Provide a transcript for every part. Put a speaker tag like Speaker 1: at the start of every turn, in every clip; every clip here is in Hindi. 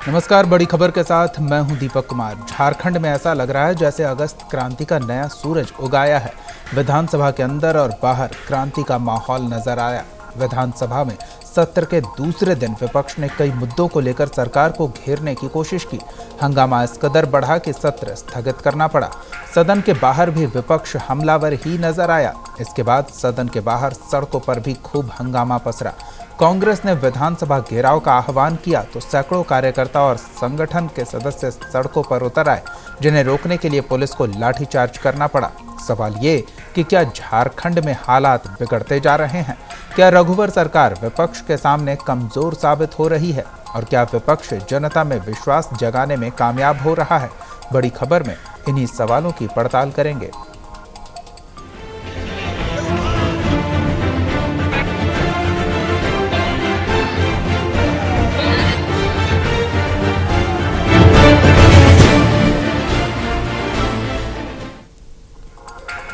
Speaker 1: नमस्कार, बड़ी खबर के साथ मैं हूं दीपक कुमार। झारखंड में ऐसा लग रहा है जैसे अगस्त क्रांति का नया सूरज उगाया है। विधानसभा के अंदर और बाहर क्रांति का माहौल नजर आया। विधानसभा में सत्र के दूसरे दिन विपक्ष ने कई मुद्दों को लेकर सरकार को घेरने की कोशिश की। हंगामा इस कदर बढ़ा कि सत्र स्थगित करना पड़ा। सदन के बाहर भी विपक्ष हमलावर ही नजर आया। इसके बाद सदन के बाहर सड़कों पर भी खूब हंगामा पसरा। कांग्रेस ने विधानसभा घेराव का आह्वान किया तो सैकड़ों कार्यकर्ता और संगठन के सदस्य सड़कों पर उतर आए, जिन्हें रोकने के लिए पुलिस को लाठीचार्ज करना पड़ा। सवाल ये कि क्या झारखंड में हालात बिगड़ते जा रहे हैं? क्या रघुवर सरकार विपक्ष के सामने कमजोर साबित हो रही है? और क्या विपक्ष जनता में विश्वास जगाने में कामयाब हो रहा है? बड़ी खबर में इन्हीं सवालों की पड़ताल करेंगे।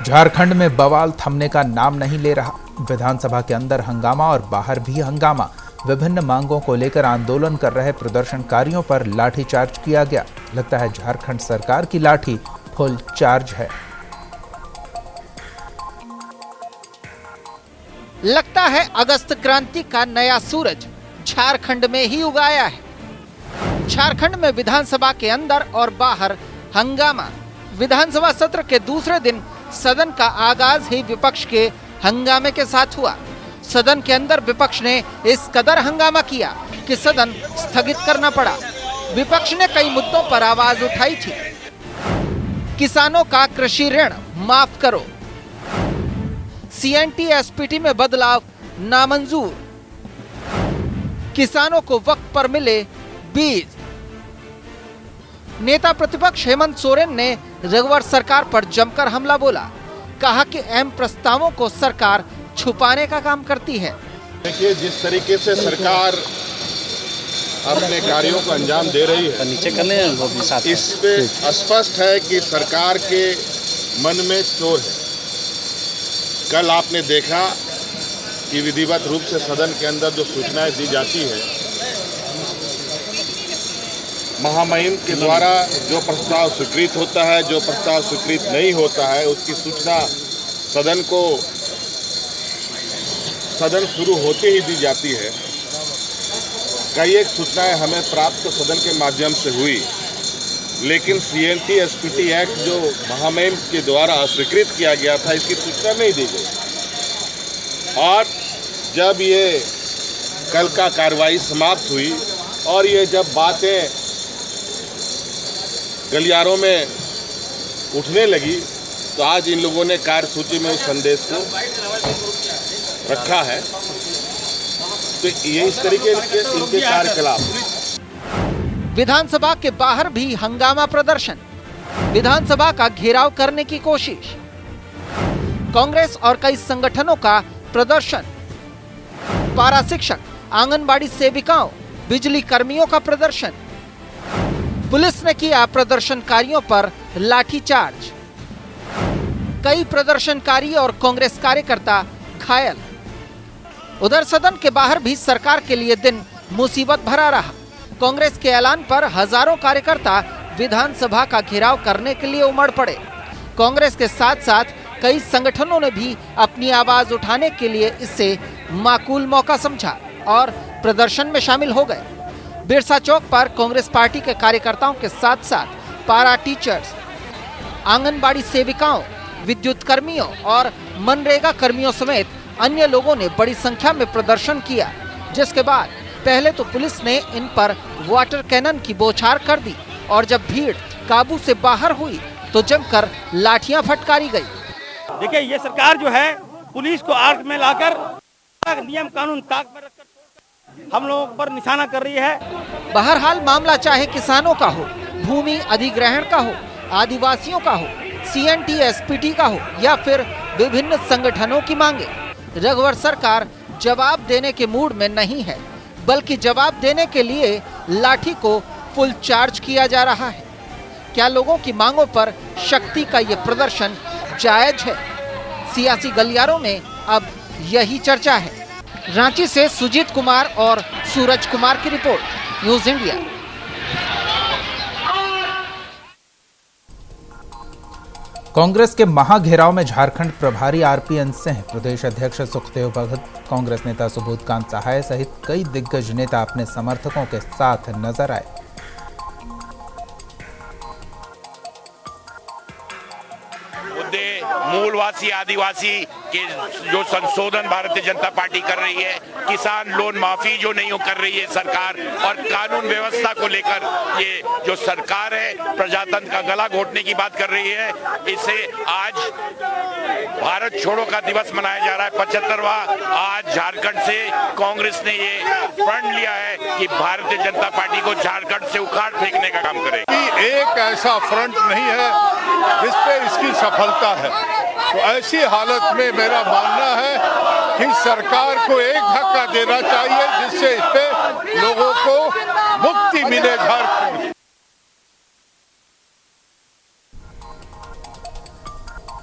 Speaker 1: झारखंड में बवाल थमने का नाम नहीं ले रहा। विधानसभा के अंदर हंगामा और बाहर भी हंगामा। विभिन्न मांगों को लेकर आंदोलन कर रहे प्रदर्शनकारियों पर लाठीचार्ज किया गया। लगता है झारखंड सरकार की लाठी फुल चार्ज है।
Speaker 2: लगता है अगस्त क्रांति का नया सूरज झारखंड में ही उगाया है। झारखंड में विधानसभा के अंदर और बाहर हंगामा। विधानसभा सत्र के दूसरे दिन सदन का आगाज ही विपक्ष के हंगामे के साथ हुआ। सदन के अंदर विपक्ष ने इस कदर हंगामा किया कि सदन स्थगित करना पड़ा। विपक्ष ने कई मुद्दों पर आवाज उठाई थी। किसानों का कृषि ऋण माफ करो, CNT-SPT में बदलाव नामंजूर, किसानों को वक्त पर मिले बीज। नेता प्रतिपक्ष हेमंत सोरेन ने रघुवर सरकार पर जमकर हमला बोला। कहा कि अहम प्रस्तावों को सरकार छुपाने का काम करती है।
Speaker 3: देखिए, जिस तरीके से सरकार अपने कार्यों को अंजाम दे रही है,
Speaker 4: नीचे करने
Speaker 3: इस पे स्पष्ट है कि सरकार के मन में चोर है। कल आपने देखा कि विधिवत रूप से सदन के अंदर जो सूचनाएं दी जाती है, महामहिम के द्वारा जो प्रस्ताव स्वीकृत होता है, जो प्रस्ताव स्वीकृत नहीं होता है, उसकी सूचना सदन शुरू होते ही दी जाती है। कई एक सूचनाएं हमें प्राप्त तो सदन के माध्यम से हुई, लेकिन CNT-SPT एक्ट जो महामहिम के द्वारा स्वीकृत किया गया था, इसकी सूचना नहीं दी गई। और जब ये कल का कार्रवाई समाप्त हुई और ये जब बातें गलियारों में उठने लगी, तो आज इन लोगों ने कार्यसूची में उस संदेश को रखा है। तो ये इस तरीके के इनके कार्यकलाप।
Speaker 2: विधानसभा के बाहर भी हंगामा प्रदर्शन, विधानसभा का घेराव करने की कोशिश, कांग्रेस और कई संगठनों का प्रदर्शन, पारा शिक्षक, आंगनबाड़ी सेविकाओं, बिजली कर्मियों का प्रदर्शन। पुलिस ने किया प्रदर्शनकारियों पर लाठीचार्ज। कई प्रदर्शनकारी और कांग्रेस कार्यकर्ता घायल। उधर सदन के बाहर भी सरकार के लिए दिन मुसीबत भरा रहा। कांग्रेस के ऐलान पर हजारों कार्यकर्ता विधानसभा का घेराव करने के लिए उमड़ पड़े। कांग्रेस के साथ साथ कई संगठनों ने भी अपनी आवाज उठाने के लिए इसे माकूल मौका समझा और प्रदर्शन में शामिल हो गए। बिरसा चौक पर कांग्रेस पार्टी के कार्यकर्ताओं के साथ साथ पारा टीचर्स, आंगनबाड़ी सेविकाओं, विद्युत कर्मियों और मनरेगा कर्मियों समेत अन्य लोगों ने बड़ी संख्या में प्रदर्शन किया, जिसके बाद पहले तो पुलिस ने इन पर वाटर कैनन की बौछार कर दी और जब भीड़ काबू से बाहर हुई तो जमकर लाठियां फटकारी गई।
Speaker 4: देखिए, ये सरकार जो है पुलिस को आर्क में लाकर नियम कानून ताक में रखकर हम लोगों पर निशाना कर रही है।
Speaker 2: बहरहाल मामला चाहे किसानों का हो, भूमि अधिग्रहण का हो, आदिवासियों का हो, CNT-SPT का हो या फिर विभिन्न संगठनों की मांगे, रघुवर सरकार जवाब देने के मूड में नहीं है, बल्कि जवाब देने के लिए लाठी को फुल चार्ज किया जा रहा है। क्या लोगों की मांगों पर शक्ति का ये प्रदर्शन जायज है? सियासी गलियारों में अब यही चर्चा है। रांची से सुजीत कुमार और सूरज कुमार की रिपोर्ट, न्यूज़ इंडिया।
Speaker 1: कांग्रेस के महाघेराव में झारखंड प्रभारी आरपीएन सिंह, प्रदेश अध्यक्ष सुखदेव भगत, कांग्रेस नेता सुबोधकांत सहाय सहित कई दिग्गज नेता अपने समर्थकों के साथ नजर आए।
Speaker 5: मुद्दे मूलवासी आदिवासी के जो संशोधन भारतीय जनता पार्टी कर रही है, किसान लोन माफी जो नहीं कर रही है सरकार, और कानून व्यवस्था को लेकर ये जो सरकार है प्रजातंत्र का गला घोटने की बात कर रही है, इसे आज भारत छोड़ो का दिवस मनाया जा रहा है 75वां। आज झारखंड से कांग्रेस ने ये प्रण लिया है कि भारतीय जनता पार्टी को झारखंड से उखाड़ फेंकने का काम करेगी।
Speaker 6: एक ऐसा फ्रंट नहीं है जिसपे इसकी सफलता है, तो ऐसी हालत में मेरा मानना है कि सरकार को एक धक्का देना चाहिए जिससे इस पे लोगों को मुक्ति मिले झारखंड।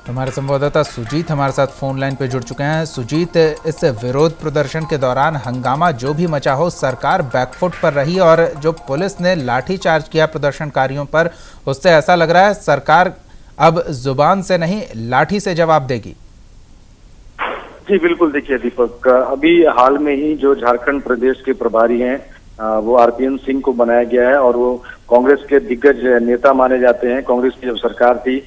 Speaker 1: हमारे संवाददाता सुजीत हमारे साथ फोन लाइन पे जुड़ चुके हैं। सुजीत, इस विरोध प्रदर्शन के दौरान हंगामा जो भी मचा हो, सरकार बैकफुट पर रही और जो पुलिस ने लाठीचार्ज किया प्रदर्शनकारियों पर, उससे ऐसा लग रहा है सरकार अब जुबान से नहीं लाठी से जवाब देगी।
Speaker 7: जी बिल्कुल, देखिए दीपक, अभी हाल में ही जो झारखंड प्रदेश के प्रभारी हैं वो आरपीएन सिंह को बनाया गया है और वो कांग्रेस के दिग्गज नेता माने जाते हैं। कांग्रेस की जब सरकार थी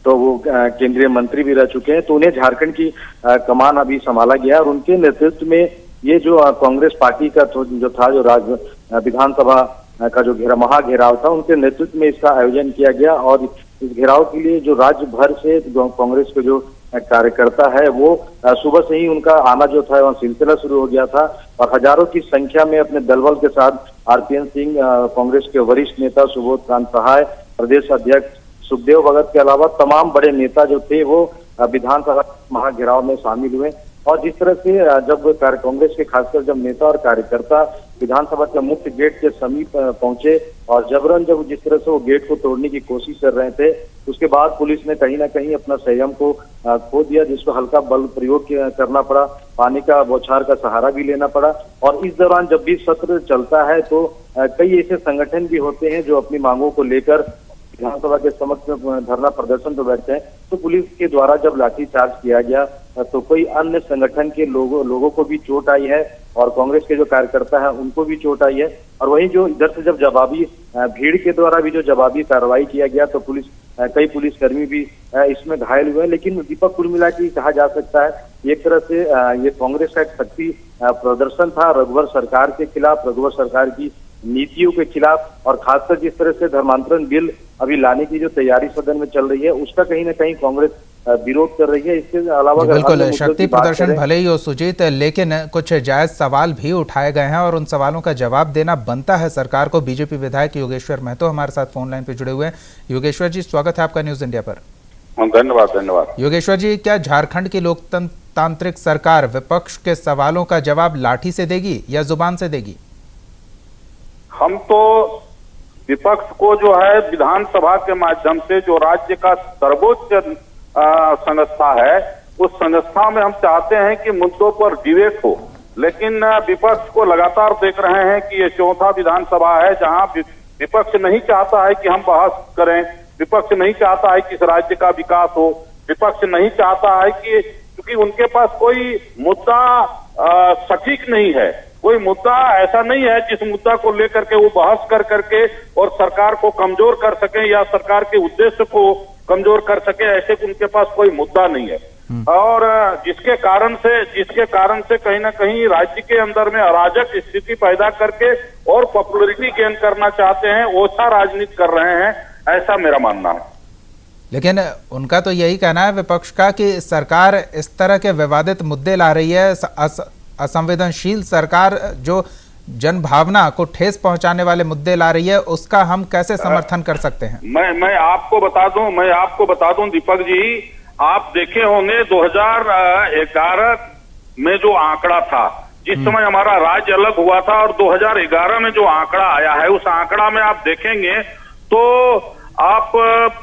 Speaker 7: तो वो केंद्रीय मंत्री भी रह चुके हैं, तो उन्हें झारखंड की कमान अभी संभाला गया और उनके नेतृत्व में ये जो कांग्रेस पार्टी का जो था, जो विधानसभा का जो महाघेराव था, उनके नेतृत्व में इसका आयोजन किया गया। और इस घेराव के लिए जो राज्य भर से कांग्रेस के जो कार्यकर्ता है वो सुबह से ही उनका आना जो था वहाँ सिलसिला शुरू हो गया था और हजारों की संख्या में अपने दलबल के साथ आरपीएन सिंह, कांग्रेस के वरिष्ठ नेता सुबोधकांत सहाय, प्रदेश अध्यक्ष सुखदेव भगत के अलावा तमाम बड़े नेता जो थे वो विधानसभा महाघेराव में शामिल हुए। और जिस तरह से जब कांग्रेस के खासकर जब नेता और कार्यकर्ता विधानसभा के मुख्य गेट के समीप पहुंचे और जबरन जब जिस तरह से वो गेट को तोड़ने की कोशिश कर रहे थे, उसके बाद पुलिस ने कहीं ना कहीं अपना संयम को खो दिया, जिसको हल्का बल प्रयोग करना पड़ा, पानी का बौछार का सहारा भी लेना पड़ा। और इस दौरान जब भी सत्र चलता है तो कई ऐसे संगठन भी होते हैं जो अपनी मांगों को लेकर विधानसभा के समक्ष धरना प्रदर्शन पर बैठते हैं, तो पुलिस के द्वारा जब लाठीचार्ज किया गया तो कोई अन्य संगठन के लोगों को भी चोट आई है और कांग्रेस के जो कार्यकर्ता है उनको भी चोट आई है। और वहीं जो इधर से जब जवाबी भीड़ के द्वारा भी जो जवाबी कार्रवाई किया गया तो कई पुलिसकर्मी भी इसमें घायल हुए। लेकिन दीपक, कुल मिला के कहा जा सकता है एक तरह से ये कांग्रेस का एक शक्ति प्रदर्शन था रघुवर सरकार के खिलाफ, रघुवर सरकार की नीतियों के खिलाफ, और खासकर जिस तरह से धर्मांतरण बिल अभी लाने की जो तैयारी सदन में चल रही है उसका कहीं ना कहीं कांग्रेस विरोध कर रही है। इसके अलावा
Speaker 1: बिल्कुल शक्ति प्रदर्शन भले ही हो सुजीत, लेकिन कुछ जायज सवाल भी उठाए गए हैं और उन सवालों का जवाब देना बनता है सरकार को। बीजेपी विधायक योगेश्वर महतो हमारे साथ फोन लाइन पे जुड़े हुए हैं। योगेश्वर जी, स्वागत है आपका न्यूज इंडिया पर।
Speaker 3: धन्यवाद।
Speaker 1: योगेश्वर जी, क्या झारखंड की लोकतांत्रिक सरकार विपक्ष के सवालों का जवाब लाठी से देगी या जुबान से देगी?
Speaker 8: हम तो विपक्ष को जो है विधानसभा के माध्यम से जो राज्य का सर्वोच्च संस्था है उस संस्था में हम चाहते हैं कि मुद्दों पर डिबेट हो, लेकिन विपक्ष को लगातार देख रहे हैं कि ये चौथा विधानसभा है जहां विपक्ष नहीं चाहता है कि हम बहस करें, विपक्ष नहीं चाहता है कि इस राज्य का विकास हो, विपक्ष नहीं चाहता है कि क्योंकि उनके पास कोई मुद्दा सटीक नहीं है, कोई मुद्दा ऐसा नहीं है जिस मुद्दा को लेकर के वो बहस कर करके और सरकार को कमजोर कर सके या सरकार के उद्देश्य को कमजोर कर सके, ऐसे उनके पास कोई मुद्दा नहीं है। और जिसके कारण से कहीं ना कहीं राज्य के अंदर में अराजक स्थिति पैदा करके और पॉपुलरिटी गेन करना चाहते हैं, ओछा राजनीति कर रहे हैं, ऐसा मेरा मानना है।
Speaker 1: लेकिन उनका तो यही कहना है विपक्ष का कि सरकार इस तरह के विवादित मुद्दे ला रही है, असंवेदनशील सरकार जो जन भावना को ठेस पहुंचाने वाले मुद्दे ला रही है, उसका हम कैसे समर्थन कर सकते हैं?
Speaker 8: मैं आपको बता दूं दीपक जी, आप देखे होंगे 2011 में जो आंकड़ा था, जिस समय हमारा राज्य अलग हुआ था और 2011 में जो आंकड़ा आया है, उस आंकड़ा में आप देखेंगे तो आप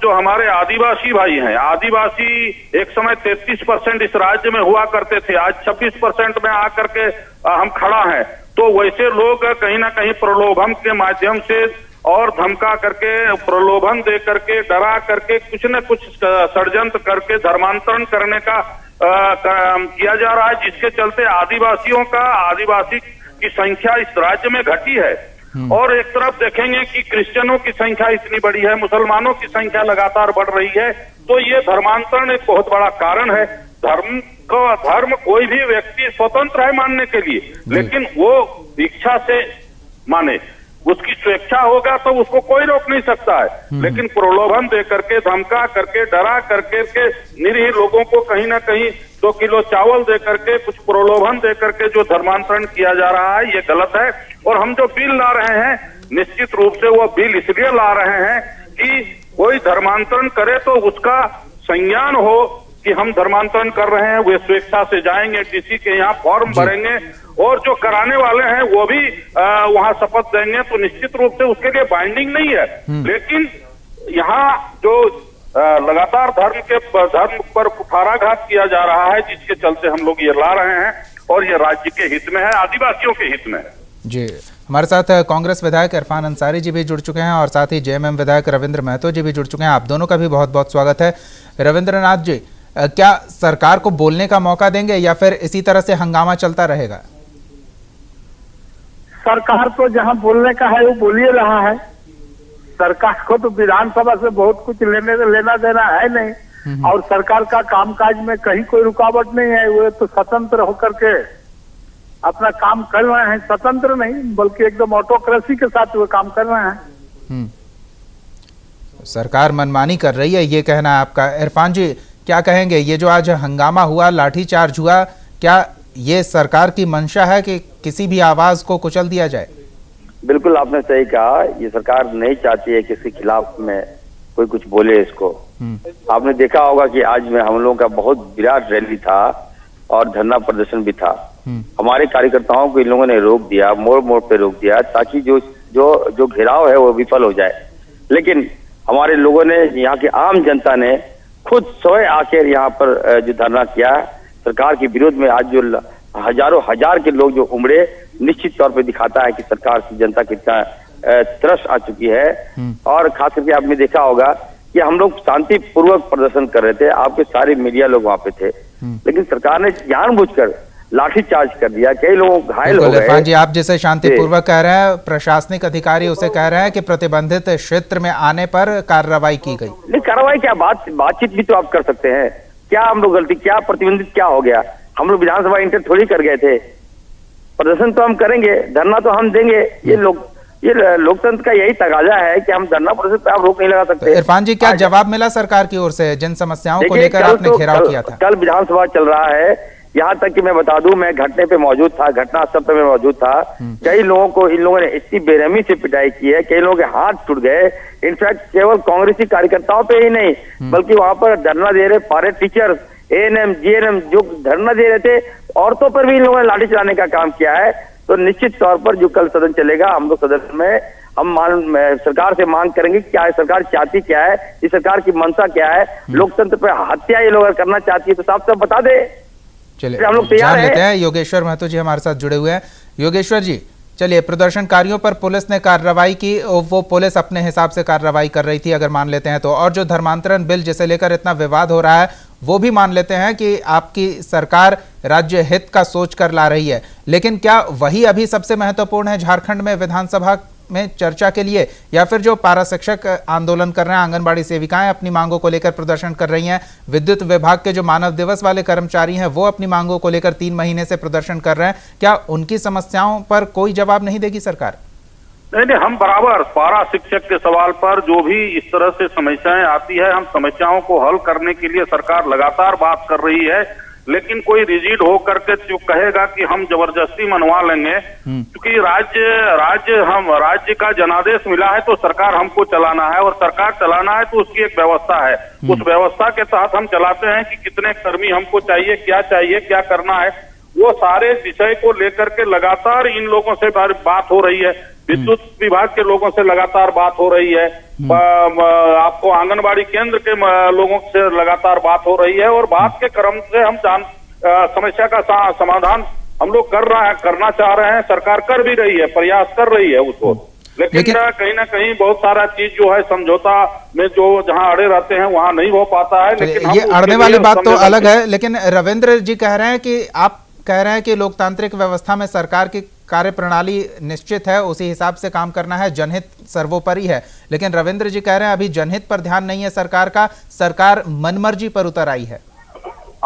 Speaker 8: जो हमारे आदिवासी भाई हैं, आदिवासी एक समय 33% इस राज्य में हुआ करते थे, आज 26% में आकर के हम खड़ा हैं। तो वैसे लोग कहीं ना कहीं प्रलोभन के माध्यम से और धमका करके, प्रलोभन दे करके, डरा करके, कुछ न कुछ षड्यंत्र करके धर्मांतरण करने का किया जा रहा है, जिसके चलते आदिवासी की संख्या इस राज्य में घटी है। और एक तरफ देखेंगे कि क्रिश्चियनों की संख्या इतनी बड़ी है, मुसलमानों की संख्या लगातार बढ़ रही है, तो ये धर्मांतरण एक बहुत बड़ा कारण है। धर्म कोई भी व्यक्ति स्वतंत्र है मानने के लिए, लेकिन वो इच्छा से माने, उसकी स्वेच्छा होगा तो उसको कोई रोक नहीं सकता है। लेकिन प्रलोभन दे करके, धमका करके, डरा करके निरीह लोगों को कहीं ना कहीं 2 किलो चावल दे करके, कुछ प्रलोभन दे करके जो धर्मांतरण किया जा रहा है, ये गलत है। और हम जो बिल ला रहे हैं, निश्चित रूप से वो बिल इसलिए ला रहे हैं कि कोई धर्मांतरण करे तो उसका संज्ञान हो कि हम धर्मांतरण कर रहे हैं, वे स्वेच्छा से जाएंगे, डीसी के यहाँ फॉर्म भरेंगे, और जो कराने वाले हैं वो भी वहां शपथ देंगे, तो निश्चित रूप से उसके लिए बाइंडिंग नहीं है। लेकिन यहाँ जो लगातार धर्म पर कुठाराघात किया जा रहा है, जिसके चलते हम लोग ये ला रहे हैं, और ये राज्य के हित में है, आदिवासियों के हित में है। जी,
Speaker 1: हमारे साथ कांग्रेस विधायक इरफान अंसारी जी भी जुड़ चुके हैं और साथ ही जेएमएम विधायक रविंद्र महतो जी भी जुड़ चुके हैं। आप दोनों का भी बहुत बहुत स्वागत है। रविंद्रनाथ जी, क्या सरकार को बोलने का मौका देंगे या फिर इसी तरह से हंगामा चलता रहेगा?
Speaker 9: सरकार तो जहां बोलने का है वो बोल ही रहा है। सरकार को तो विधानसभा से बहुत कुछ लेना देना है नहीं, और सरकार का कामकाज में कहीं कोई रुकावट नहीं है। वो तो स्वतंत्र होकर के अपना काम कर रहे हैं, स्वतंत्र नहीं बल्कि एकदम ऑटोक्रेसी के साथ वो काम कर रहे हैं।
Speaker 1: सरकार मनमानी कर रही है, ये कहना है आपका। इरफान जी, क्या कहेंगे, ये जो आज हंगामा हुआ, लाठीचार्ज हुआ, क्या ये सरकार की मंशा है कि किसी भी आवाज को कुचल दिया जाए?
Speaker 10: बिल्कुल आपने सही कहा, ये सरकार नहीं चाहती है किसी खिलाफ में कोई कुछ बोले इसको। आपने देखा होगा कि आज में हम लोगों का बहुत विराट रैली था और धरना प्रदर्शन भी था। हमारे कार्यकर्ताओं को इन लोगों ने रोक दिया, मोड़ मोड़ पे रोक दिया, ताकि जो घेराव है वो विफल हो जाए। लेकिन हमारे लोगों ने, यहाँ की आम जनता ने खुद स्वयं आकर यहाँ पर जो धरना किया सरकार के विरोध में, आज जो हजारों हजार के लोग जो उमड़े, निश्चित तौर पे दिखाता है कि सरकार की जनता कितना त्रस्त आ चुकी है। और खास करके आपने देखा होगा कि हम लोग शांतिपूर्वक प्रदर्शन कर रहे थे, आपके सारे मीडिया लोग वहाँ पे थे, लेकिन सरकार ने जानबूझकर लाठीचार्ज कर दिया, कई लोग घायल हो गए।
Speaker 1: इरफान जी, आप जैसे शांतिपूर्वक कह रहे हैं, प्रशासनिक अधिकारी उसे कह रहे हैं कि प्रतिबंधित क्षेत्र में आने पर कार्रवाई की गई।
Speaker 10: नहीं, कार्रवाई क्या, बातचीत भी तो आप कर सकते हैं। क्या हम लोग गलती, क्या प्रतिबंधित क्या हो गया? हम लोग विधानसभा इंटर थोड़ी कर गए थे। प्रदर्शन तो हम करेंगे, धरना तो हम देंगे। ये लोकतंत्र का यही तकाजा है कि हम धरना प्रदर्शन पे आप रोक नहीं लगा सकते।
Speaker 1: इरफान जी, क्या जवाब मिला सरकार की ओर से जिन समस्याओं को लेकर आपने घेराव किया था?
Speaker 10: कल विधानसभा चल रहा है, यहाँ तक कि मैं बता दूं, मैं घटने पे मौजूद था, घटनास्थल पे मैं मौजूद था। कई लोगों को इन लोगों ने इतनी बेरहमी से पिटाई की है, कई लोगों के हाथ टूट गए। इनफैक्ट केवल कांग्रेसी कार्यकर्ताओं पे ही नहीं, बल्कि वहां पर धरना दे रहे पारे टीचर्स, एएनएम, जीएनएम जो धरना दे रहे थे, औरतों पर भी इन लोगों ने लाठी चलाने का काम किया है। तो निश्चित तौर पर जो कल सदन चलेगा, हम लोग सदन में हम सरकार से मांग करेंगे क्या है, सरकार चाहती क्या है, इस सरकार की मंशा क्या है। लोकतंत्र पर हत्या ये लोग करना चाहती है तो साफ साफ बता दे।
Speaker 1: चलिए हम लोग जान लेते हैं। योगेश्वर महतो जी हमारे साथ जुड़े हुए हैं। योगेश्वर जी, चलिए, प्रदर्शनकारियों पर पुलिस ने कार्रवाई की, वो पुलिस अपने हिसाब से कार्रवाई कर रही थी अगर मान लेते हैं तो, और जो धर्मांतरण बिल जिसे लेकर इतना विवाद हो रहा है वो भी मान लेते हैं कि आपकी सरकार राज्य हित का सोच कर ला रही है, लेकिन क्या वही अभी सबसे महत्वपूर्ण है झारखंड में विधानसभा में चर्चा के लिए, या फिर जो पारा शिक्षक आंदोलन कर रहे हैं, आंगनबाड़ी सेविकाएं अपनी मांगों को लेकर प्रदर्शन कर रही हैं, विद्युत विभाग के जो मानव दिवस वाले कर्मचारी हैं वो अपनी मांगों को लेकर 3 महीने से प्रदर्शन कर रहे हैं, क्या उनकी समस्याओं पर कोई जवाब नहीं देगी सरकार?
Speaker 8: नहीं, हम बराबर पारा शिक्षक के सवाल पर जो भी इस तरह से समस्याएं आती है, हम समस्याओं को हल करने के लिए सरकार लगातार बात कर रही है। लेकिन कोई रिजिड हो करके जो कहेगा कि हम जबरदस्ती मनवा लेंगे, क्योंकि राज्य का जनादेश मिला है तो सरकार हमको चलाना है, और सरकार चलाना है तो उसकी एक व्यवस्था है। उस व्यवस्था के तहत हम चलाते हैं कि कितने कर्मी हमको चाहिए, क्या करना है, वो सारे विषय को लेकर के लगातार इन लोगों से बात हो रही है। विद्युत विभाग के लोगों से लगातार बात हो रही है, आपको आंगनबाड़ी केंद्र के लोगों से लगातार बात हो रही है, और बात के क्रम से हम समस्या का समाधान हम लोग करना चाह रहे हैं, सरकार कर भी रही है, प्रयास कर रही है उसको। लेकिन कहीं ना कहीं बहुत सारा चीज जो है समझौता में जो जहां अड़े रहते हैं वहां नहीं हो पाता है। लेकिन
Speaker 1: ये अड़ने वाली बात तो अलग है, लेकिन रविंद्र जी कह रहे हैं कि आप कह रहे हैं कि लोकतांत्रिक व्यवस्था में सरकार की कार्यप्रणाली निश्चित है, उसी हिसाब से काम करना है, जनहित सर्वोपरि है। लेकिन रविंद्र जी कह रहे हैं अभी जनहित पर ध्यान नहीं है सरकार का, सरकार मनमर्जी पर उतर आई है।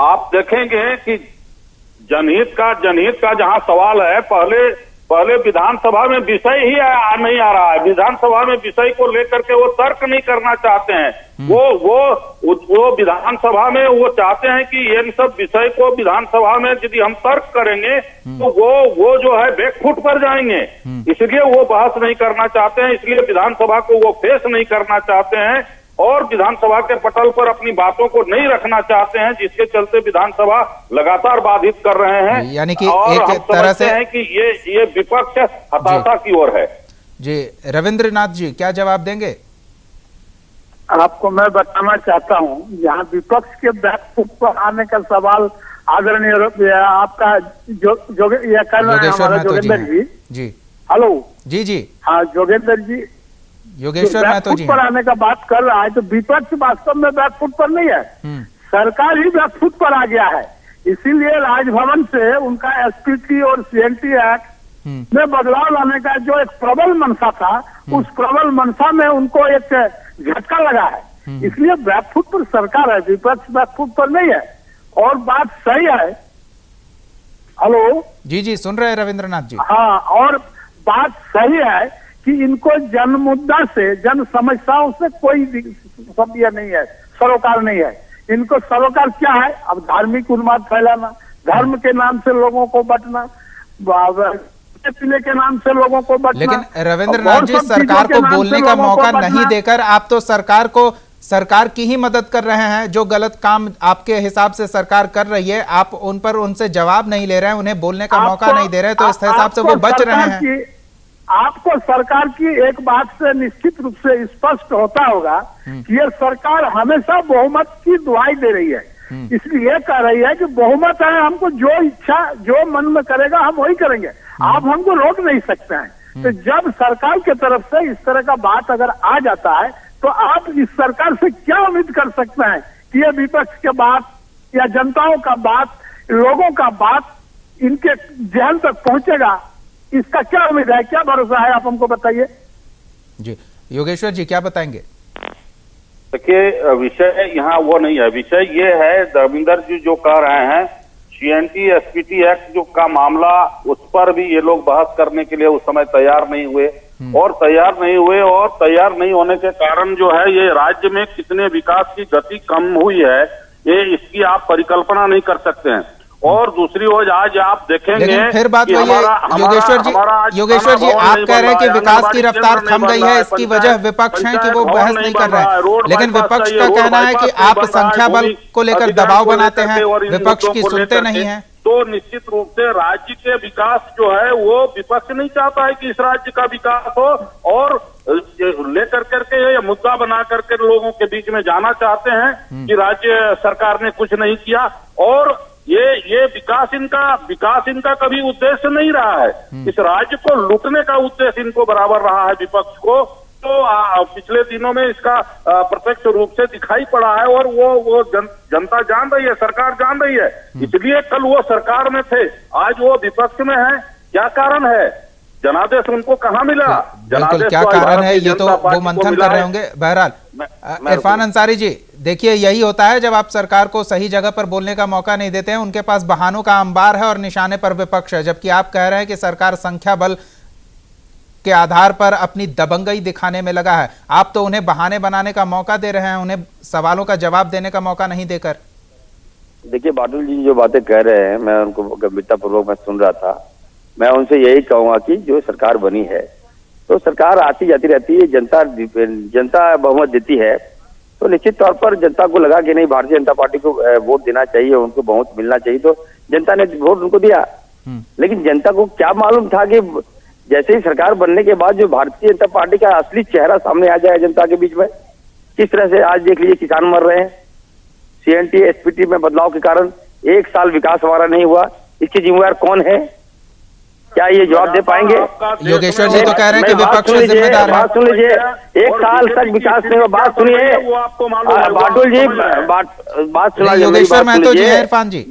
Speaker 8: आप देखेंगे कि जनहित का जहां सवाल है, पहले विधानसभा में विषय ही नहीं आ रहा है। विधानसभा में विषय को लेकर के वो तर्क नहीं करना चाहते हैं। वो विधानसभा में वो चाहते हैं कि इन सब विषय को विधानसभा में यदि हम तर्क करेंगे तो वो जो है बैकफुट पर जाएंगे, इसलिए वो बहस नहीं करना चाहते हैं। इसलिए विधानसभा को वो फेस नहीं करना चाहते हैं और विधानसभा के पटल पर अपनी बातों को नहीं रखना चाहते हैं, जिसके चलते विधानसभा लगातार बाधित कर रहे हैं।
Speaker 1: यानी कि
Speaker 8: और
Speaker 1: एक
Speaker 8: हम
Speaker 1: तरह से
Speaker 8: हैं कि ये विपक्ष हताशा की ओर है।
Speaker 1: जी रविंद्रनाथ जी क्या जवाब देंगे?
Speaker 9: आपको मैं बताना चाहता हूं, यहाँ विपक्ष के बैकफुट पर आने का सवाल आदरणीय आपका जोगेंद्र
Speaker 1: जी
Speaker 9: हेलो
Speaker 1: जी
Speaker 9: हाँ जोगेंद्र जी
Speaker 1: योगेश्वर महतो जी
Speaker 9: पर आने का बात कर रहा है, तो विपक्ष वास्तव में बैकफुट पर नहीं है, सरकार ही बैकफुट पर आ गया है। इसीलिए राजभवन से उनका एसपीटी और सीएनटी एक्ट में बदलाव लाने का जो एक प्रबल मंशा था, उस प्रबल मंशा में उनको एक झटका लगा है। इसलिए बैकफुट पर सरकार है, विपक्ष बैकफुट पर नहीं है। और बात सही है। हेलो
Speaker 1: जी सुन रहे हैं रविंद्रनाथ जी।
Speaker 9: हाँ, और बात सही है कि इनको जन मुद्दा से, जन समस्याओं से कोई ये नहीं है, सरोकार नहीं है। इनको सरोकार क्या है? अब धार्मिक उन्माद फैलाना, धर्म के नाम से लोगों को बांटना, पीने के नाम से लोगों को बांटना।
Speaker 1: लेकिन रविंद्रनाथ जी सरकार को बोलने का मौका नहीं देकर आप तो सरकार की ही मदद कर रहे हैं। जो गलत काम आपके हिसाब से सरकार कर रही है, आप उनसे जवाब नहीं ले रहे हैं, उन्हें बोलने का मौका नहीं दे रहे हैं, तो इस हिसाब से वो बच रहे हैं।
Speaker 9: आपको सरकार की एक बात से निश्चित रूप से स्पष्ट होता होगा कि ये सरकार हमेशा बहुमत की दुहाई दे रही है। इसलिए कह रही है कि बहुमत है, हमको जो इच्छा, जो मन में करेगा हम वही करेंगे, आप हमको रोक नहीं सकते हैं। तो जब सरकार की तरफ से इस तरह का बात अगर आ जाता है, तो आप इस सरकार से क्या उम्मीद कर सकते हैं कि ये विपक्ष के बात या जनताओं का बात, लोगों का बात इनके जहन तक पहुंचेगा? इसका क्या उम्मीद है, क्या भरोसा है, आप हमको बताइए।
Speaker 1: जी योगेश्वर जी क्या बताएंगे?
Speaker 8: देखिए विषय यहाँ वो नहीं है, विषय ये है रविंदर जी जो कह रहे हैं सीएनटी एसपीटी एक्ट जो का मामला, उस पर भी ये लोग बहस करने के लिए उस समय तैयार नहीं हुए और तैयार नहीं होने के कारण जो है ये राज्य में कितने विकास की गति कम हुई है, ये इसकी आप परिकल्पना नहीं कर सकते हैं। और दूसरी ओर आज आप देखेंगे,
Speaker 1: लेकिन फिर बात वही है योगेश्वर जी आप कह रहे हैं कि विकास की रफ्तार थम गई है, इसकी वजह विपक्ष है कि वो बहस नहीं कर रहे हैं। लेकिन विपक्ष का कहना है कि आप संख्या बल को लेकर दबाव बनाते हैं, विपक्ष की सुनते नहीं है।
Speaker 8: तो निश्चित रूप से राज्य के विकास जो है वो विपक्ष नहीं चाहता है कि इस राज्य का विकास हो, और लेकर करके ये मुद्दा बना करके लोगों के बीच में जाना चाहते हैं कि राज्य सरकार ने कुछ नहीं किया। और ये विकास इनका कभी उद्देश्य नहीं रहा है। इस राज्य को लूटने का उद्देश्य इनको बराबर रहा है विपक्ष को। तो पिछले दिनों में इसका प्रत्यक्ष रूप से दिखाई पड़ा है और वो जनता जान रही है, सरकार जान रही है। इसलिए कल वो सरकार में थे, आज वो विपक्ष में है। क्या कारण है? जनादेश उनको कहाँ मिला?
Speaker 1: बिल्कुल क्या कारण है ये तो वो मंथन कर रहे होंगे। बहरहाल इरफान अंसारी जी देखिए, यही होता है जब आप सरकार को सही जगह पर बोलने का मौका नहीं देते हैं। उनके पास बहानों का अंबार है और निशाने पर विपक्ष है, जबकि आप कह रहे हैं कि सरकार संख्या बल के आधार पर अपनी दबंगई दिखाने में लगा है। आप तो उन्हें बहाने बनाने का मौका दे रहे हैं, उन्हें सवालों का जवाब देने का मौका नहीं देकर।
Speaker 10: देखिए बाटुल जी जो बातें कह रहे हैं, मैं उनको गंभीरता पूर्वक मैं सुन रहा था। मैं उनसे यही कहूंगा कि जो सरकार बनी है तो सरकार आती जाती रहती है, जनता बहुमत देती है, तो निश्चित तौर पर जनता को लगा कि नहीं भारतीय जनता पार्टी को वोट देना चाहिए, उनको बहुमत मिलना चाहिए, तो जनता ने वोट उनको दिया। लेकिन जनता को क्या मालूम था कि जैसे ही सरकार बनने के बाद जो भारतीय जनता पार्टी का असली चेहरा सामने आ जाए जनता के बीच में। किस तरह से आज देख लीजिए किसान मर रहे हैं, सीएनटी एसपीटी में बदलाव के कारण 1 साल विकास हमारा नहीं हुआ, इसकी जिम्मेदार कौन है? क्या क्या ये जवाब दे पाएंगे?
Speaker 1: योगेश्वर जी तो कह रहे हैं कि विपक्ष जिम्मेदार है।
Speaker 10: बात सुन लीजिए, 1 साल तक विकास नहीं हुआ। बात सुनिए बाटुल जी, बात सुना
Speaker 1: योगेश्वर महतो जी, इरफान जी,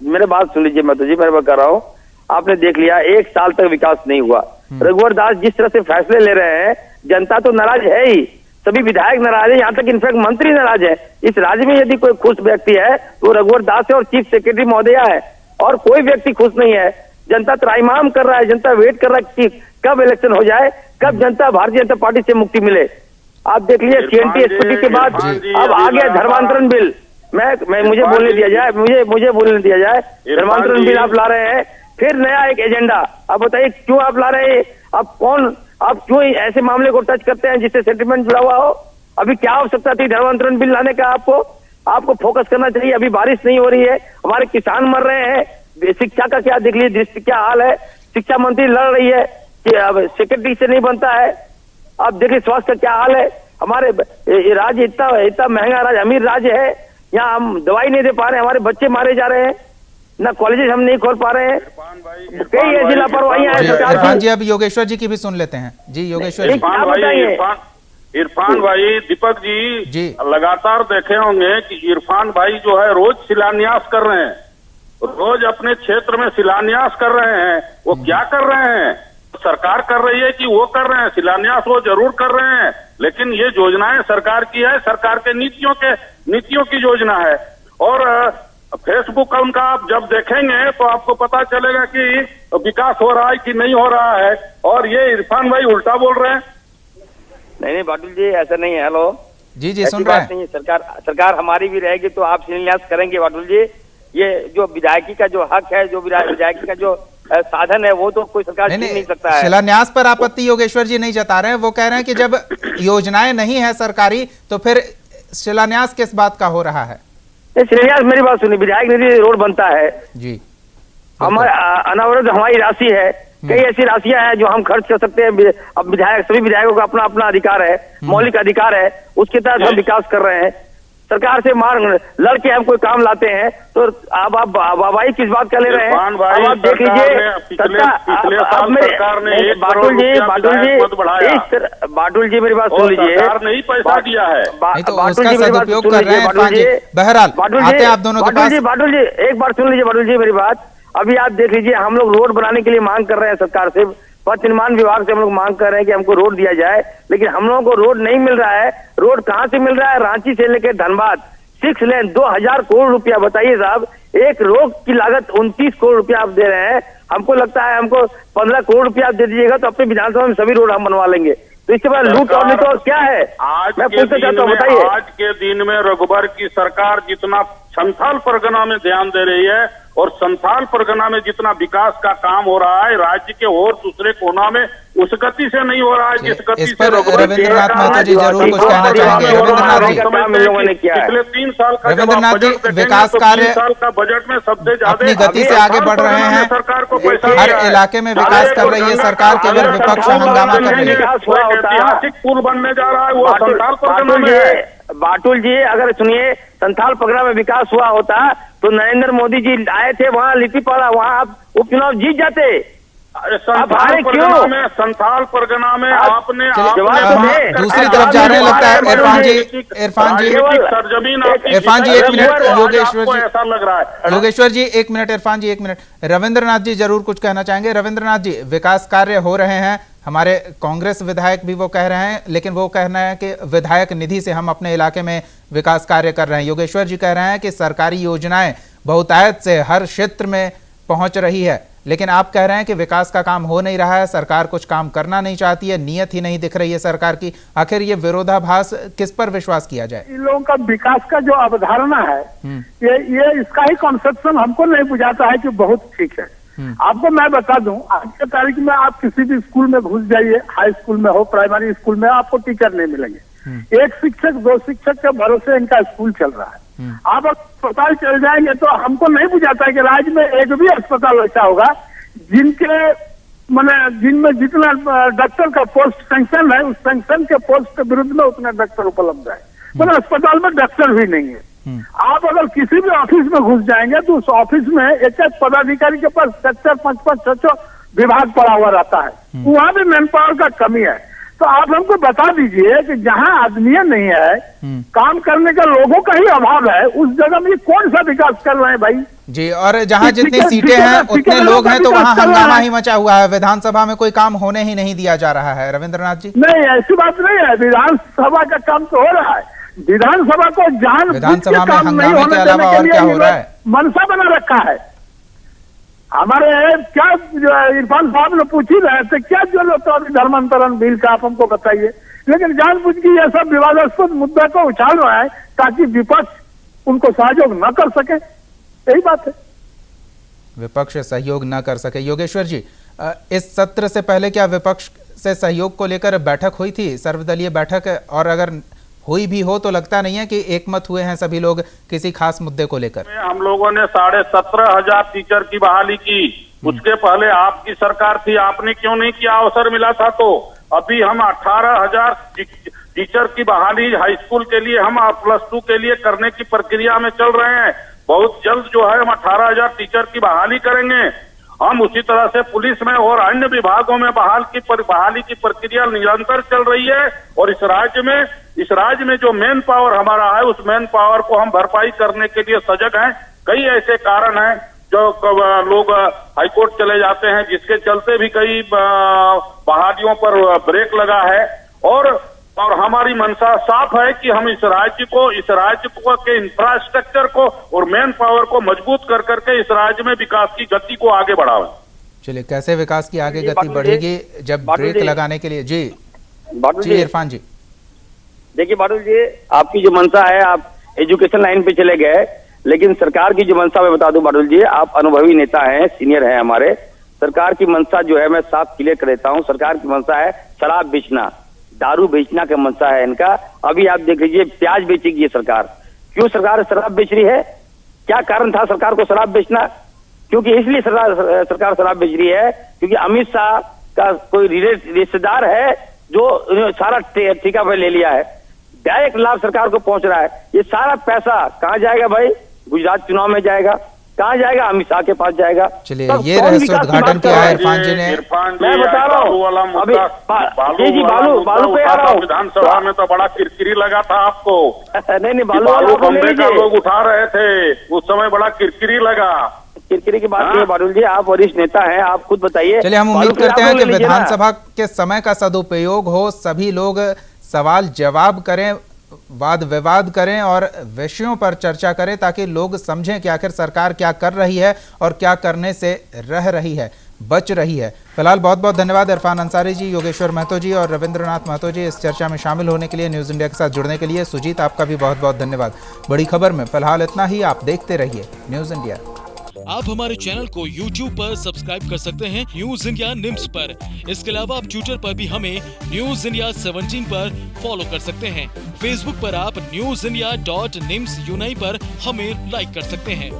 Speaker 10: मेरे बात सुन लीजिए महतो जी, मैं कह रहा हूँ आपने देख लिया 1 साल तक विकास नहीं हुआ। रघुवर दास जिस तरह से फैसले ले रहे हैं, जनता तो नाराज है ही, सभी विधायक नाराज है, यहाँ तक इनफैक्ट मंत्री नाराज है। इस राज्य में यदि कोई खुश व्यक्ति है तो रघुवर दास है और चीफ सेक्रेटरी महोदया है, और कोई व्यक्ति खुश नहीं है। जनता त्राहिमाम कर रहा है, जनता वेट कर रहा है कि कब इलेक्शन हो जाए, कब जनता भारतीय जनता पार्टी से मुक्ति मिले। आप देख लीजिए सीएनटी एसपीटी के बाद अब आ गया धर्मांतरण बिल। मैं मुझे बोलने दिया जाए, मुझे बोलने दिया जाए। धर्मांतरण बिल आप ला रहे हैं, फिर नया एक एजेंडा। अब बताइए क्यों आप ला रहे हैं? आप क्यों ऐसे मामले को टच करते हैं जिससे सेटलमेंट जुड़ा हुआ हो? अभी क्या आवश्यकता थी धर्मांतरण बिल लाने का? आपको फोकस करना चाहिए। अभी बारिश नहीं हो रही है, हमारे किसान मर रहे हैं। शिक्षा का क्या देख लीजिए, दृष्टि क्या हाल है। शिक्षा मंत्री लड़ रही है कि अब सेक्रेटरी से नहीं बनता है। आप देखिए स्वास्थ्य का क्या हाल है। हमारे राज्य इतना महंगा राज्य, अमीर राज्य है, यहाँ हम दवाई नहीं दे पा रहे हैं, हमारे बच्चे मारे जा रहे हैं, ना कॉलेजेस हम नहीं खोल पा रहे हैं। कई ऐसी लापरवाहियां हैं।
Speaker 1: इरफान जी, अब योगेश्वर जी की भी सुन लेते हैं। जी योगेश्वर जी।
Speaker 8: इरफान भाई, दीपक जी लगातार देखे होंगे कि इरफान भाई जो है रोज शिलान्यास कर रहे हैं, रोज अपने क्षेत्र में शिलान्यास कर रहे हैं। वो क्या कर रहे हैं? सरकार कर रही है कि वो कर रहे हैं शिलान्यास? वो जरूर कर रहे हैं, लेकिन ये योजनाएं सरकार की है, सरकार के नीतियों की योजना है। और फेसबुक का उनका आप जब देखेंगे तो आपको पता चलेगा कि विकास हो रहा है कि नहीं हो रहा है। और ये इरफान भाई उल्टा बोल रहे हैं।
Speaker 10: नहीं बाटुल जी, ऐसा नहीं है। हेलो
Speaker 1: जी सुन रहे हैं।
Speaker 10: सरकार हमारी भी रहेगी तो आप शिलान्यास करेंगे बाटुल जी। ये जो विधायकी का जो हक है, जो विधायकी का जो साधन है, वो तो कोई सरकार छीन नहीं सकता है।
Speaker 1: शिलान्यास पर आपत्ति योगेश्वर जी नहीं जता रहे हैं। वो कह रहे हैं कि जब योजनाएं नहीं है सरकारी तो फिर शिलान्यास किस बात का हो रहा है?
Speaker 10: शिलान्यास, मेरी बात सुनिए, विधायक निधि रोड बनता है
Speaker 1: जी,
Speaker 10: हमारा अनावरत हमारी राशि है। कई ऐसी राशियां हैं जो हम खर्च कर सकते हैं। अब सभी विधायकों का अपना अधिकार है, मौलिक अधिकार है, उसके तहत हम विकास कर रहे हैं। सरकार से लड़के हम कोई काम लाते हैं तो अब आप वाहवाही किस बात का ले रहे हैं? अब आप देख लीजिए बाटुल जी मेरी बात सुन लीजिए,
Speaker 8: नहीं पैसा दिया है,
Speaker 1: बाटुल जी सदुपयोग कर रहे हैं इरफान जी। बहरहाल आते आप दोनों के पास।
Speaker 10: बाटुल जी एक बार सुन लीजिए, बाटुल जी मेरी बात। अभी आप देख लीजिए, हम लोग रोड बनाने के लिए मांग कर रहे हैं सरकार से, पथ निर्माण विभाग से हम लोग मांग कर रहे हैं कि हमको रोड दिया जाए, लेकिन हम लोगों को रोड नहीं मिल रहा है। रोड कहाँ से मिल रहा है? रांची से लेकर धनबाद 6 लेन 2000 करोड़ रुपया। बताइए साहब, एक रोड की लागत 29 करोड़ रुपया आप दे रहे हैं। हमको लगता है हमको 15 करोड़ रुपया आप दे दीजिएगा तो अपने विधानसभा में सभी रोड हम बनवा लेंगे। तो इसके बाद लूट और तो क्या है? मैं पूछना चाहता हूँ, बताइए।
Speaker 8: आज के दिन में रघुबर की सरकार जितना संथाल परगना में ध्यान दे रही है और संथाल परगना में जितना विकास का काम हो रहा है, राज्य के और दूसरे कोना में उस गति से नहीं हो रहा है जिस गति से
Speaker 1: रविंद्रनाथ महतो जी जरूर कुछ कहना चाहेंगे। रविंद्रनाथ जी,
Speaker 8: पिछले 3 साल का
Speaker 1: रविंद्रनाथ जी विकास कार्य
Speaker 8: 3 साल का बजट में सबसे ज्यादा
Speaker 1: अपनी गति से आगे बढ़ रहे हैं।
Speaker 8: सरकार को पैसा
Speaker 1: हर इलाके में विकास कर रही है सरकार, केवल विपक्ष हंगामा कर रही है।
Speaker 8: ऐतिहासिक पुल बनने जा रहा है, वो संथाल परगना में है।
Speaker 10: बाटुल जी अगर सुनिए, संथाल परगना में विकास हुआ होता तो नरेंद्र मोदी जी आए थे वहाँ लिट्टीपाड़ा, वहाँ आप उपचुनाव जीत जाते।
Speaker 8: संथाल परगना में आपने
Speaker 1: दूसरी तरफ जाने लगता है। इरफान जी एक मिनट, योगेश्वर जी 1 मिनट, इरफान जी 1 मिनट। रविंद्रनाथ जी जरूर कुछ कहना चाहेंगे। रविंद्रनाथ जी, विकास कार्य हो रहे हैं, हमारे कांग्रेस विधायक भी वो कह रहे हैं, लेकिन वो कहना है कि विधायक निधि से हम अपने इलाके में विकास कार्य कर रहे हैं। योगेश्वर जी कह रहे हैं कि सरकारी योजनाएं बहुतायत से हर क्षेत्र में पहुंच रही है, लेकिन आप कह रहे हैं कि विकास का काम हो नहीं रहा है, सरकार कुछ काम करना नहीं चाहती है, नियत ही नहीं दिख रही है सरकार की। आखिर ये विरोधाभास किस पर विश्वास किया जाए?
Speaker 9: इन लोगों का विकास का जो अवधारणा है, ये इसका ही कॉन्सेप्शन हमको नहीं बुझाता है कि बहुत ठीक है। आपको मैं बता दूं, आज के तारीख में आप किसी भी स्कूल में घुस जाइए, हाई स्कूल में हो, प्राइमरी स्कूल में, आपको टीचर नहीं मिलेंगे। 1 शिक्षक 2 शिक्षक के भरोसे इनका स्कूल चल रहा है। आप अस्पताल चल जाएंगे तो हमको नहीं बुझाता है कि राज्य में एक भी अस्पताल ऐसा होगा जिनमें जितना डॉक्टर का पोस्ट सैंक्शन है, उस सैंक्शन के पोस्ट के विरुद्ध में उतना डॉक्टर उपलब्ध है। मतलब अस्पताल में डॉक्टर भी नहीं है। आप अगर किसी भी ऑफिस में घुस जाएंगे तो उस ऑफिस में एक पदाधिकारी के पास 4-4, 5-5, 6-6 विभाग पड़ा हुआ रहता है, वहाँ भी मैन पावर का कमी है। तो आप हमको बता दीजिए कि जहाँ आदमी नहीं है, काम करने का लोगों का ही अभाव है, उस जगह में कौन सा विकास कर रहे हैं भाई
Speaker 1: जी। और जहाँ जितनी सीटें हैं उतने लोग हैं तो वहाँ हंगामा ही मचा हुआ है, विधानसभा में कोई काम होने ही नहीं दिया जा रहा है। रविंद्रनाथ जी,
Speaker 9: नहीं, ऐसी बात नहीं है, विधानसभा का काम तो हो रहा है, विधानसभा को
Speaker 1: विधानसभा में हंगामे के अलावा और क्या हो रहा है?
Speaker 9: मनसा बना रखा है। हमारे क्या इरफान साहब ने पूछ ही रहे थे, क्या जरूरत है अभी धर्मांतरण बिल का, आप हमको बताइए। लेकिन जानबूझ के यह सब विवादास्पद मुद्दा को उछाल रहा है ताकि विपक्ष उनको सहयोग न कर सके, यही बात है।
Speaker 1: विपक्ष सहयोग न कर सके। योगेश्वर जी, इस सत्र से पहले क्या विपक्ष से सहयोग को लेकर बैठक हुई थी, सर्वदलीय बैठक? और अगर हुई भी हो तो लगता नहीं है कि एकमत हुए हैं सभी लोग किसी खास मुद्दे को लेकर।
Speaker 8: हम लोगों ने 17,500 टीचर की बहाली की, उसके पहले आपकी सरकार थी, आपने क्यों नहीं किया? अवसर मिला था तो। अभी हम 18,000 टीचर की बहाली हाई स्कूल के लिए, हम +2 के लिए करने की प्रक्रिया में चल रहे हैं। बहुत जल्द जो है हम 18,000 टीचर की बहाली करेंगे। हम उसी तरह से पुलिस में और अन्य विभागों में बहाली की प्रक्रिया निरंतर चल रही है। और इस राज्य में जो मैन पावर हमारा है, उस मैन पावर को हम भरपाई करने के लिए सजग हैं। कई ऐसे कारण हैं जो लोग हाईकोर्ट चले जाते हैं, जिसके चलते भी कई बहालियों पर ब्रेक लगा है। और हमारी मंशा साफ है कि हम इस राज्य को के इंफ्रास्ट्रक्चर को और मैन पावर को मजबूत कर करके इस राज्य में विकास की गति को आगे बढ़ावें।
Speaker 1: चलिए, कैसे विकास की आगे गति बढ़ेगी जब ब्रेक लगाने के लिए? जी इरफान जी,
Speaker 10: देखिए बादल जी, आपकी जो मंशा है, आप एजुकेशन लाइन पे चले गए, लेकिन सरकार की जो मंशा मैं बता दूं बादल जी, आप अनुभवी नेता हैं, सीनियर हैं हमारे। सरकार की मंशा जो है मैं साफ क्लियर कर देता हूं। सरकार की मंशा है शराब बेचना, दारू बेचना का मंशा है इनका। अभी आप देख लीजिए, प्याज बेचेगी ये सरकार। क्यों सरकार शराब बेच रही है? क्या कारण था सरकार को शराब बेचना? क्योंकि इसलिए सरकार शराब बेच रही है क्योंकि अमित शाह का कोई रिश्तेदार है जो सारा ठेका पे ले लिया है। डायरेक्ट लाभ सरकार को पहुंच रहा है। ये सारा पैसा कहाँ जाएगा भाई? गुजरात चुनाव में जाएगा। कहाँ जाएगा? अमित शाह के पास जाएगा।
Speaker 1: चलिए, ये रहस्योद्घाटन किया है इरफान जी ने।
Speaker 10: मैं बता रहा हूँ अभी बालू पे आ रहा हूँ।
Speaker 8: विधानसभा में तो बड़ा किरकिरी लगा था आपको।
Speaker 10: नहीं,
Speaker 8: बालू बम्बे का लोग उठा रहे थे, उस समय बड़ा किरकिरी लगा।
Speaker 10: किरकिरी की बात नहीं है बादल जी, आप वरिष्ठ नेता हैं, आप खुद बताइए।
Speaker 1: चलिए, हम उम्मीद करते हैं कि विधानसभा के समय का सदुपयोग हो, सभी लोग सवाल जवाब करें, वाद विवाद करें और विषयों पर चर्चा करें ताकि लोग समझें कि आखिर सरकार क्या कर रही है और क्या करने से रह रही है, बच रही है। फिलहाल बहुत बहुत धन्यवाद इरफान अंसारी जी, योगेश्वर महतो जी और रविंद्रनाथ महतो जी, इस चर्चा में शामिल होने के लिए, न्यूज़ इंडिया के साथ जुड़ने के लिए। सुजीत, आपका भी बहुत बहुत धन्यवाद। बड़ी खबर में फिलहाल इतना ही। आप देखते रहिए न्यूज़ इंडिया।
Speaker 11: आप हमारे चैनल को YouTube पर सब्सक्राइब कर सकते हैं, न्यूज़ इंडिया निम्स पर। इसके अलावा आप ट्विटर पर भी हमें न्यूज़ इंडिया 17 पर फॉलो कर सकते हैं। फेसबुक पर आप newsindia.nimsuni पर हमें लाइक कर सकते हैं।